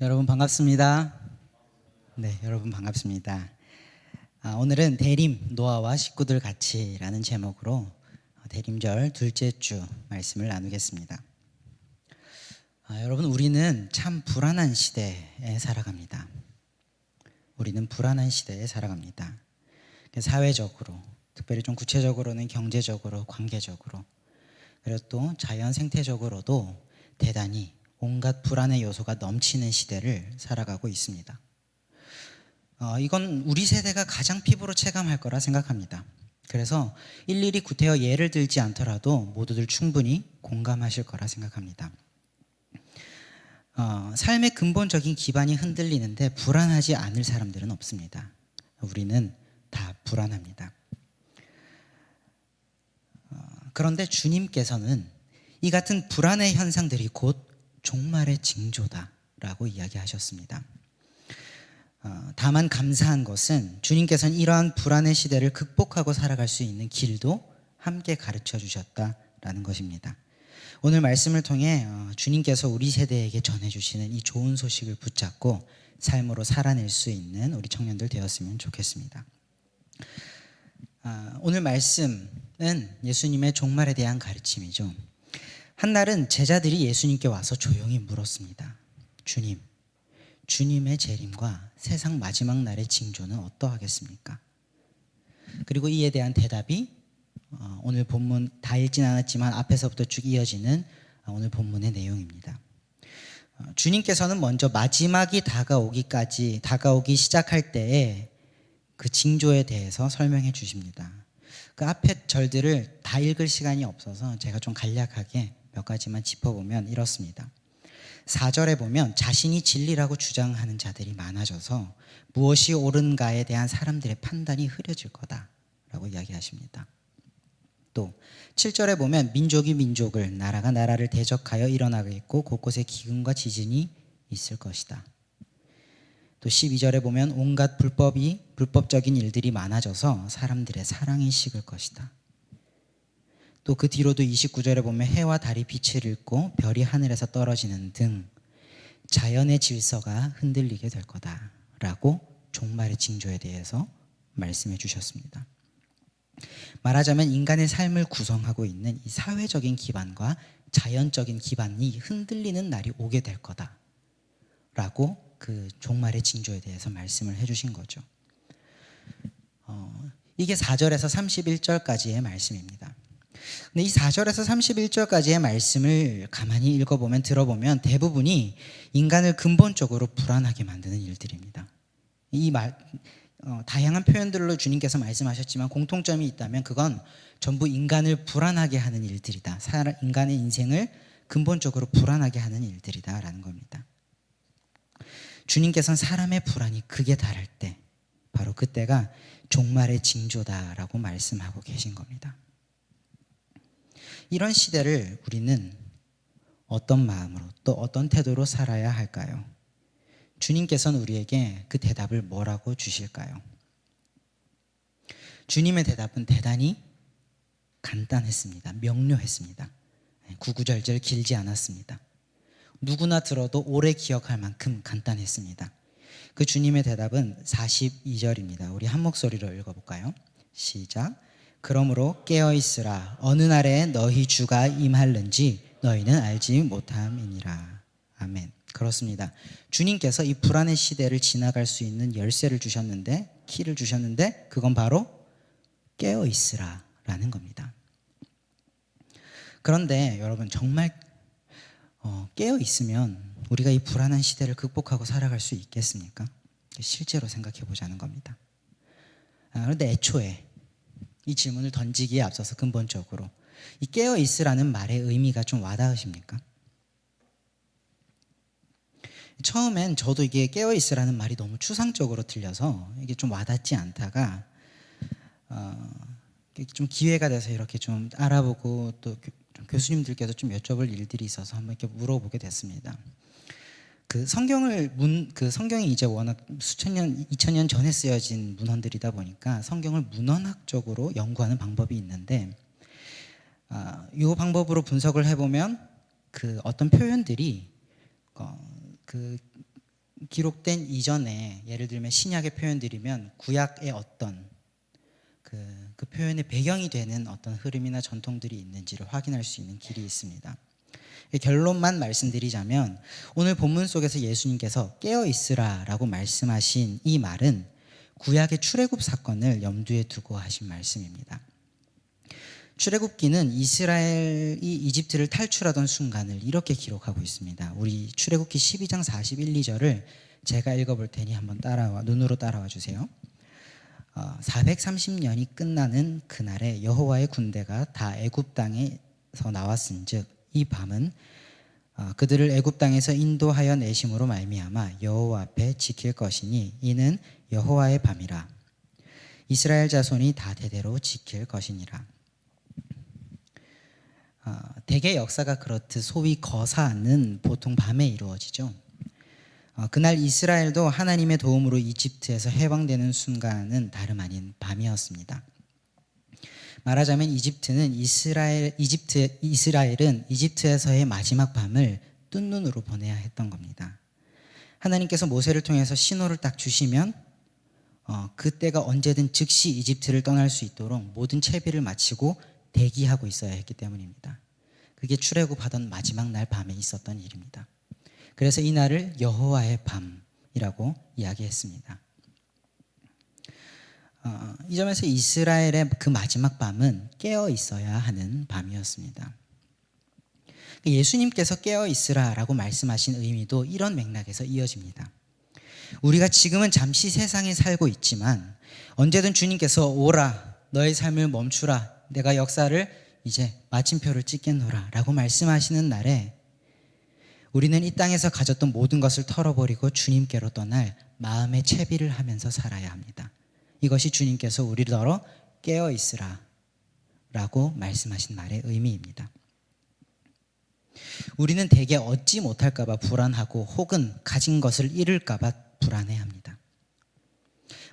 여러분 반갑습니다. 네, 여러분 반갑습니다. 오늘은 대림 노아와 식구들 같이라는 제목으로 대림절 둘째 주 말씀을 나누겠습니다. 여러분, 우리는 참 불안한 시대에 살아갑니다. 우리는 불안한 시대에 살아갑니다. 사회적으로, 특별히 좀 구체적으로는 경제적으로, 관계적으로, 그리고 또 자연 생태적으로도 대단히 온갖 불안의 요소가 넘치는 시대를 살아가고 있습니다. 이건 우리 세대가 가장 피부로 체감할 거라 생각합니다. 그래서 일일이 구태여 예를 들지 않더라도 모두들 충분히 공감하실 거라 생각합니다. 삶의 근본적인 기반이 흔들리는데 불안하지 않을 사람들은 없습니다. 우리는 다 불안합니다. 그런데 주님께서는 이 같은 불안의 현상들이 곧 종말의 징조다라고 이야기하셨습니다. 다만 감사한 것은 주님께서는 이러한 불안의 시대를 극복하고 살아갈 수 있는 길도 함께 가르쳐 주셨다라는 것입니다. 오늘 말씀을 통해 주님께서 우리 세대에게 전해주시는 이 좋은 소식을 붙잡고 삶으로 살아낼 수 있는 우리 청년들 되었으면 좋겠습니다. 오늘 말씀은 예수님의 종말에 대한 가르침이죠. 한날은 제자들이 예수님께 와서 조용히 물었습니다. 주님의 재림과 세상 마지막 날의 징조는 어떠하겠습니까? 그리고 이에 대한 대답이 오늘 본문 다 읽진 않았지만 앞에서부터 쭉 이어지는 오늘 본문의 내용입니다. 주님께서는 먼저 마지막이 다가오기 시작할 때에 그 징조에 대해서 설명해 주십니다. 그 앞에 절들을 다 읽을 시간이 없어서 제가 좀 간략하게 몇 가지만 짚어보면 이렇습니다. 4절에 보면 자신이 진리라고 주장하는 자들이 많아져서 무엇이 옳은가에 대한 사람들의 판단이 흐려질 거다라고 이야기하십니다. 또 7절에 보면 민족이 민족을, 나라가 나라를 대적하여 일어나겠고 곳곳에 기근과 지진이 있을 것이다. 또 12절에 보면 온갖 불법적인 일들이 많아져서 사람들의 사랑이 식을 것이다. 또 그 뒤로도 29절에 보면 해와 달이 빛을 잃고 별이 하늘에서 떨어지는 등 자연의 질서가 흔들리게 될 거다라고 종말의 징조에 대해서 말씀해 주셨습니다. 말하자면 인간의 삶을 구성하고 있는 이 사회적인 기반과 자연적인 기반이 흔들리는 날이 오게 될 거다라고 그 종말의 징조에 대해서 말씀을 해주신 거죠. 이게 4절에서 31절까지의 말씀입니다. 근데 이 4절에서 31절까지의 말씀을 가만히 읽어보면, 들어보면 대부분이 인간을 근본적으로 불안하게 만드는 일들입니다. 다양한 표현들로 주님께서 말씀하셨지만 공통점이 있다면 그건 전부 인간을 불안하게 하는 일들이다. 인간의 인생을 근본적으로 불안하게 하는 일들이다라는 겁니다. 주님께서는 사람의 불안이 극에 달할 때, 바로 그때가 종말의 징조다라고 말씀하고 계신 겁니다. 이런 시대를 우리는 어떤 마음으로 또 어떤 태도로 살아야 할까요? 주님께서는 우리에게 그 대답을 뭐라고 주실까요? 주님의 대답은 대단히 간단했습니다. 명료했습니다. 구구절절 길지 않았습니다. 누구나 들어도 오래 기억할 만큼 간단했습니다. 그 주님의 대답은 42절입니다. 우리 한 목소리로 읽어볼까요? 시작. 그러므로 깨어있으라. 어느 날에 너희 주가 임할는지 너희는 알지 못함이니라. 아멘. 그렇습니다. 주님께서 이 불안의 시대를 지나갈 수 있는 열쇠를 주셨는데, 키를 주셨는데 그건 바로 깨어있으라 라는 겁니다. 그런데 여러분, 정말 깨어있으면 우리가 이 불안한 시대를 극복하고 살아갈 수 있겠습니까? 실제로 생각해 보자는 겁니다. 그런데 애초에 이 질문을 던지기에 앞서서 근본적으로 이 깨어있으라는 말의 의미가 좀 와닿으십니까? 처음엔 저도 이게 깨어있으라는 말이 너무 추상적으로 들려서 이게 좀 와닿지 않다가 좀 기회가 돼서 이렇게 좀 알아보고 또 교수님들께서 좀 여쭤볼 일들이 있어서 한번 이렇게 물어보게 됐습니다. 성경이 이제 워낙 수천 년, 2000년 전에 쓰여진 문헌들이다 보니까 성경을 문헌학적으로 연구하는 방법이 있는데, 이 방법으로 분석을 해보면 그 어떤 표현들이 기록된 이전에 예를 들면 신약의 표현들이면 구약의 어떤 그 표현의 배경이 되는 어떤 흐름이나 전통들이 있는지를 확인할 수 있는 길이 있습니다. 결론만 말씀드리자면 오늘 본문 속에서 예수님께서 깨어 있으라라고 말씀하신 이 말은 구약의 출애굽 사건을 염두에 두고 하신 말씀입니다. 출애굽기는 이스라엘이 이집트를 탈출하던 순간을 이렇게 기록하고 있습니다. 우리 출애굽기 12장 41, 2절을 제가 읽어볼 테니 한번 눈으로 따라와 주세요. 430년이 끝나는 그날에 여호와의 군대가 다 애굽 땅에서 나왔은즉 이 밤은 그들을 애굽 땅에서 인도하여 내심으로 말미암아 여호와 앞에 지킬 것이니 이는 여호와의 밤이라. 이스라엘 자손이 다 대대로 지킬 것이니라. 대개 역사가 그렇듯 소위 거사는 보통 밤에 이루어지죠. 그날 이스라엘도 하나님의 도움으로 이집트에서 해방되는 순간은 다름 아닌 밤이었습니다. 말하자면 이스라엘은 이집트에서의 마지막 밤을 뜬 눈으로 보내야 했던 겁니다. 하나님께서 모세를 통해서 신호를 딱 주시면 그때가 언제든 즉시 이집트를 떠날 수 있도록 모든 채비를 마치고 대기하고 있어야 했기 때문입니다. 그게 출애굽하던 마지막 날 밤에 있었던 일입니다. 그래서 이 날을 여호와의 밤이라고 이야기했습니다. 이 점에서 이스라엘의 그 마지막 밤은 깨어 있어야 하는 밤이었습니다. 예수님께서 깨어 있으라라고 말씀하신 의미도 이런 맥락에서 이어집니다. 우리가 지금은 잠시 세상에 살고 있지만 언제든 주님께서 오라, 너의 삶을 멈추라, 내가 역사를 이제 마침표를 찍겠노라 라고 말씀하시는 날에 우리는 이 땅에서 가졌던 모든 것을 털어버리고 주님께로 떠날 마음의 채비를 하면서 살아야 합니다. 이것이 주님께서 우리더러 깨어 있으라 라고 말씀하신 말의 의미입니다. 우리는 대개 얻지 못할까 봐 불안하고 혹은 가진 것을 잃을까 봐 불안해합니다.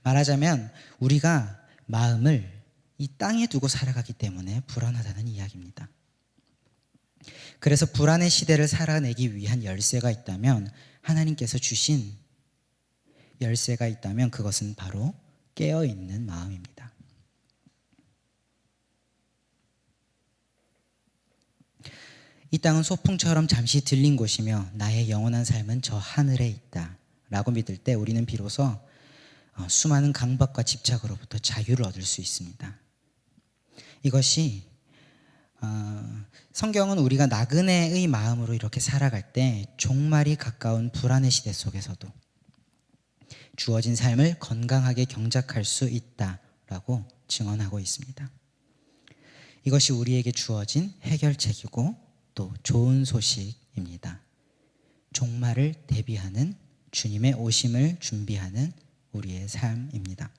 말하자면 우리가 마음을 이 땅에 두고 살아가기 때문에 불안하다는 이야기입니다. 그래서 불안의 시대를 살아내기 위한 열쇠가 있다면 하나님께서 주신 열쇠가 있다면 그것은 바로 깨어있는 마음입니다. 이 땅은 소풍처럼 잠시 들린 곳이며 나의 영원한 삶은 저 하늘에 있다 라고 믿을 때 우리는 비로소 수많은 강박과 집착으로부터 자유를 얻을 수 있습니다. 이것이 성경은 우리가 나그네의 마음으로 이렇게 살아갈 때 종말이 가까운 불안의 시대 속에서도 주어진 삶을 건강하게 경작할 수 있다라고 증언하고 있습니다. 이것이 우리에게 주어진 해결책이고 또 좋은 소식입니다. 종말을 대비하는 주님의 오심을 준비하는 우리의 삶입니다.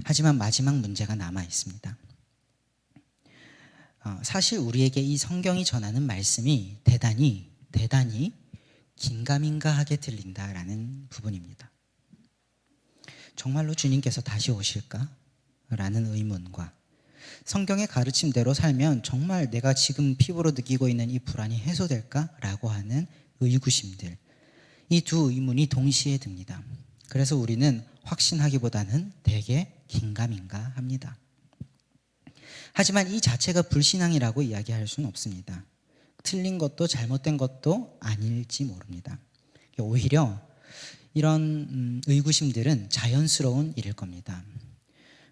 하지만 마지막 문제가 남아 있습니다. 사실 우리에게 이 성경이 전하는 말씀이 대단히 긴가민가하게 들린다라는 부분입니다. 정말로 주님께서 다시 오실까? 라는 의문과 성경의 가르침대로 살면 정말 내가 지금 피부로 느끼고 있는 이 불안이 해소될까? 라고 하는 의구심들, 이 두 의문이 동시에 듭니다. 그래서 우리는 확신하기보다는 되게 긴가민가합니다. 하지만 이 자체가 불신앙이라고 이야기할 수는 없습니다. 틀린 것도 잘못된 것도 아닐지 모릅니다. 오히려 이런 의구심들은 자연스러운 일일 겁니다.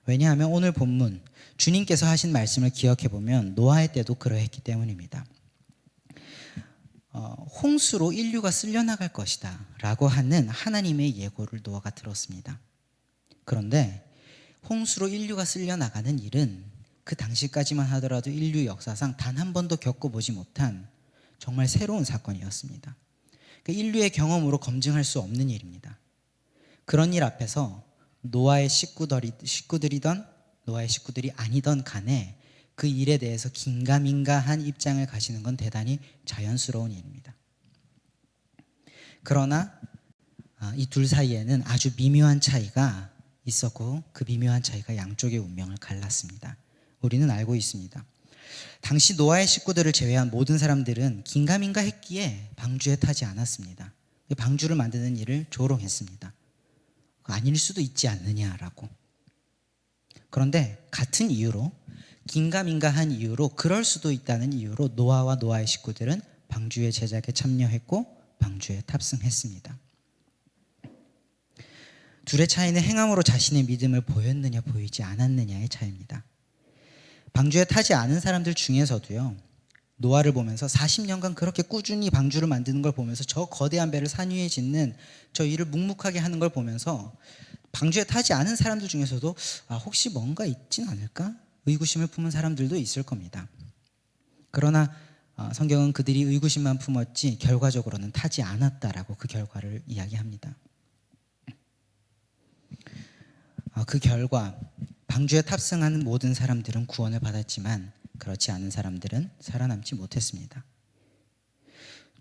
왜냐하면 오늘 본문 주님께서 하신 말씀을 기억해 보면 노아의 때도 그러했기 때문입니다. 홍수로 인류가 쓸려나갈 것이다 라고 하는 하나님의 예고를 노아가 들었습니다. 그런데 홍수로 인류가 쓸려나가는 일은 그 당시까지만 하더라도 인류 역사상 단 한 번도 겪어보지 못한 정말 새로운 사건이었습니다. 인류의 경험으로 검증할 수 없는 일입니다. 그런 일 앞에서 노아의 식구들이던 노아의 식구들이 아니던 간에 그 일에 대해서 긴가민가한 입장을 가지는 건 대단히 자연스러운 일입니다. 그러나 이 둘 사이에는 아주 미묘한 차이가 있었고 그 미묘한 차이가 양쪽의 운명을 갈랐습니다. 우리는 알고 있습니다. 당시 노아의 식구들을 제외한 모든 사람들은 긴가민가했기에 방주에 타지 않았습니다. 방주를 만드는 일을 조롱했습니다. 아닐 수도 있지 않느냐라고. 그런데 같은 이유로, 긴가민가한 이유로, 그럴 수도 있다는 이유로 노아와 노아의 식구들은 방주의 제작에 참여했고 방주에 탑승했습니다. 둘의 차이는 행함으로 자신의 믿음을 보였느냐 보이지 않았느냐의 차이입니다. 방주에 타지 않은 사람들 중에서도요, 노아를 보면서 40년간 그렇게 꾸준히 방주를 만드는 걸 보면서 저 거대한 배를 산 위에 짓는 저 일을 묵묵하게 하는 걸 보면서 방주에 타지 않은 사람들 중에서도 혹시 뭔가 있진 않을까? 의구심을 품은 사람들도 있을 겁니다. 그러나 성경은 그들이 의구심만 품었지 결과적으로는 타지 않았다라고 그 결과를 이야기합니다. 그 결과 방주에 탑승하는 모든 사람들은 구원을 받았지만 그렇지 않은 사람들은 살아남지 못했습니다.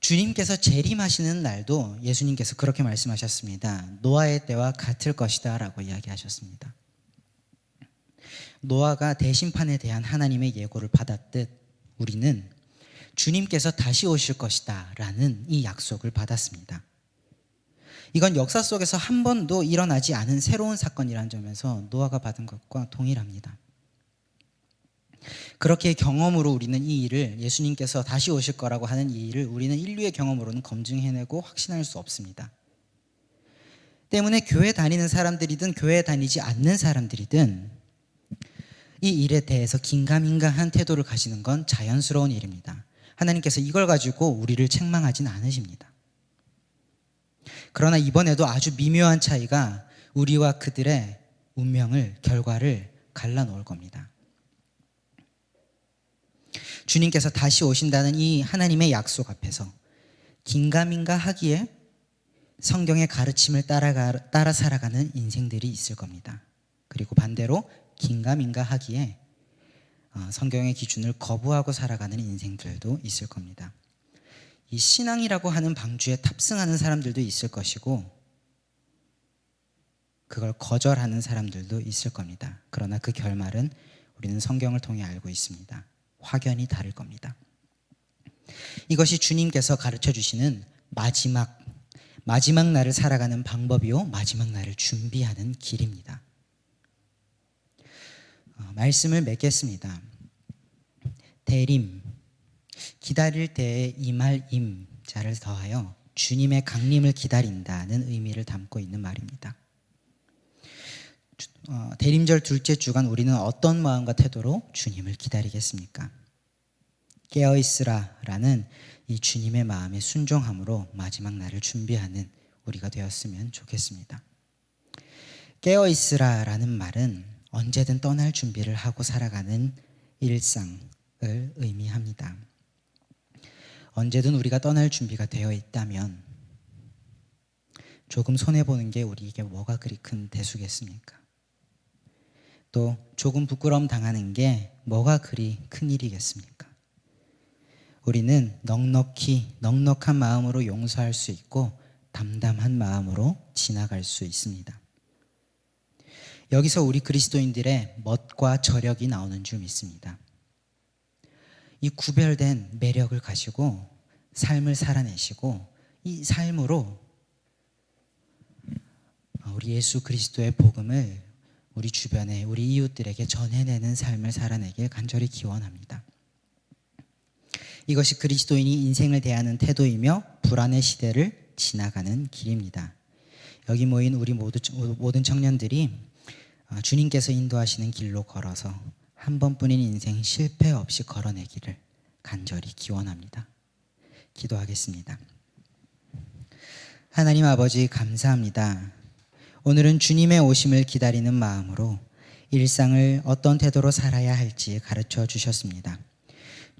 주님께서 재림하시는 날도 예수님께서 그렇게 말씀하셨습니다. 노아의 때와 같을 것이다 라고 이야기하셨습니다. 노아가 대심판에 대한 하나님의 예고를 받았듯 우리는 주님께서 다시 오실 것이다 라는 이 약속을 받았습니다. 이건 역사 속에서 한 번도 일어나지 않은 새로운 사건이라는 점에서 노아가 받은 것과 동일합니다. 그렇게 경험으로 우리는 이 일을, 예수님께서 다시 오실 거라고 하는 이 일을 우리는 인류의 경험으로는 검증해내고 확신할 수 없습니다. 때문에 교회 다니는 사람들이든 교회 다니지 않는 사람들이든 이 일에 대해서 긴가민가한 태도를 가지는 건 자연스러운 일입니다. 하나님께서 이걸 가지고 우리를 책망하진 않으십니다. 그러나 이번에도 아주 미묘한 차이가 우리와 그들의 운명을, 결과를 갈라놓을 겁니다. 주님께서 다시 오신다는 이 하나님의 약속 앞에서 긴가민가하기에 성경의 가르침을 따라 살아가는 인생들이 있을 겁니다. 그리고 반대로 긴가민가하기에 성경의 기준을 거부하고 살아가는 인생들도 있을 겁니다. 이 신앙이라고 하는 방주에 탑승하는 사람들도 있을 것이고 그걸 거절하는 사람들도 있을 겁니다. 그러나 그 결말은 우리는 성경을 통해 알고 있습니다. 확연히 다를 겁니다. 이것이 주님께서 가르쳐 주시는 마지막 날을 살아가는 방법이요, 마지막 날을 준비하는 길입니다. 말씀을 맺겠습니다. 대림, 기다릴 때에 임할 임자를 더하여 주님의 강림을 기다린다는 의미를 담고 있는 말입니다. 대림절 둘째 주간 우리는 어떤 마음과 태도로 주님을 기다리겠습니까? 깨어있으라 라는 이 주님의 마음에 순종함으로 마지막 날을 준비하는 우리가 되었으면 좋겠습니다. 깨어있으라 라는 말은 언제든 떠날 준비를 하고 살아가는 일상을 의미합니다. 언제든 우리가 떠날 준비가 되어 있다면 조금 손해보는 게 우리에게 뭐가 그리 큰 대수겠습니까? 또 조금 부끄러움 당하는 게 뭐가 그리 큰 일이겠습니까? 우리는 넉넉한 마음으로 용서할 수 있고 담담한 마음으로 지나갈 수 있습니다. 여기서 우리 그리스도인들의 멋과 저력이 나오는 줄 믿습니다. 이 구별된 매력을 가지고 삶을 살아내시고 이 삶으로 우리 예수 그리스도의 복음을 우리 주변에 우리 이웃들에게 전해내는 삶을 살아내길 간절히 기원합니다. 이것이 그리스도인이 인생을 대하는 태도이며 불안의 시대를 지나가는 길입니다. 여기 모인 우리 모든 청년들이 주님께서 인도하시는 길로 걸어서 한 번뿐인 인생 실패 없이 걸어내기를 간절히 기원합니다. 기도하겠습니다. 하나님 아버지 감사합니다. 오늘은 주님의 오심을 기다리는 마음으로 일상을 어떤 태도로 살아야 할지 가르쳐 주셨습니다.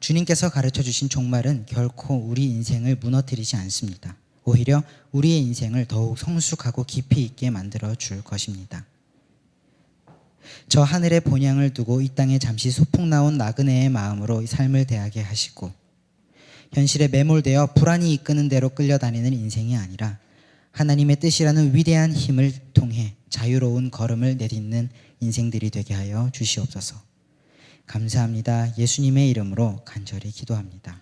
주님께서 가르쳐 주신 종말은 결코 우리 인생을 무너뜨리지 않습니다. 오히려 우리의 인생을 더욱 성숙하고 깊이 있게 만들어 줄 것입니다. 저 하늘의 본향을 두고 이 땅에 잠시 소풍 나온 나그네의 마음으로 이 삶을 대하게 하시고 현실에 매몰되어 불안이 이끄는 대로 끌려다니는 인생이 아니라 하나님의 뜻이라는 위대한 힘을 통해 자유로운 걸음을 내딛는 인생들이 되게 하여 주시옵소서. 감사합니다. 예수님의 이름으로 간절히 기도합니다.